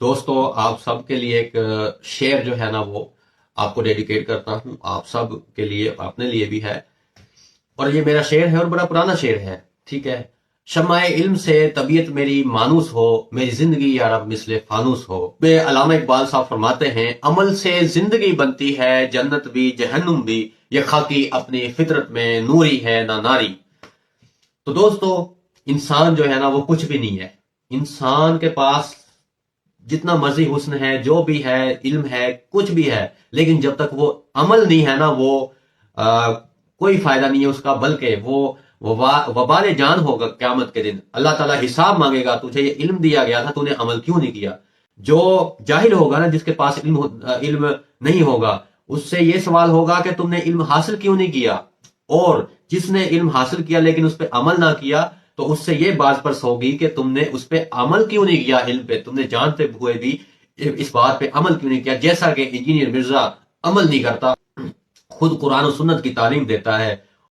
دوستو آپ سب کے لیے ایک شعر جو ہے نا وہ آپ کو ڈیڈیکیٹ کرتا ہوں، آپ سب کے لیے، اپنے لیے بھی ہے، اور یہ میرا شعر ہے اور بڑا پرانا شعر ہے، ٹھیک ہے۔ شمع علم سے طبیعت میری مانوس ہو، میری زندگی یا رب مثل فانوس ہو۔ بے علامہ اقبال صاحب فرماتے ہیں، عمل سے زندگی بنتی ہے، جنت بھی جہنم بھی، یہ خاکی اپنی فطرت میں نوری ہے نہ ناری۔ تو دوستو انسان جو ہے نا وہ کچھ بھی نہیں ہے، انسان کے پاس جتنا مرضی حسن ہے، جو بھی ہے، علم ہے، کچھ بھی ہے، لیکن جب تک وہ عمل نہیں ہے نا وہ کوئی فائدہ نہیں ہے اس کا، بلکہ وہ وبال جان ہوگا قیامت کے دن۔ اللہ تعالیٰ حساب مانگے گا، تجھے یہ علم دیا گیا تھا، تو نے عمل کیوں نہیں کیا؟ جو جاہل ہوگا نا، جس کے پاس علم نہیں ہوگا، اس سے یہ سوال ہوگا کہ تم نے علم حاصل کیوں نہیں کیا؟ اور جس نے علم حاصل کیا لیکن اس پہ عمل نہ کیا، تو اس سے یہ باز پرس ہوگی کہ تم نے اس پہ عمل کیوں نہیں کیا، علم پہ تم نے جانتے ہوئے بھی اس بات پہ عمل کیوں نہیں کیا؟ جیسا کہ انجینئر مرزا عمل نہیں کرتا، خود قرآن و سنت کی تعلیم دیتا ہے،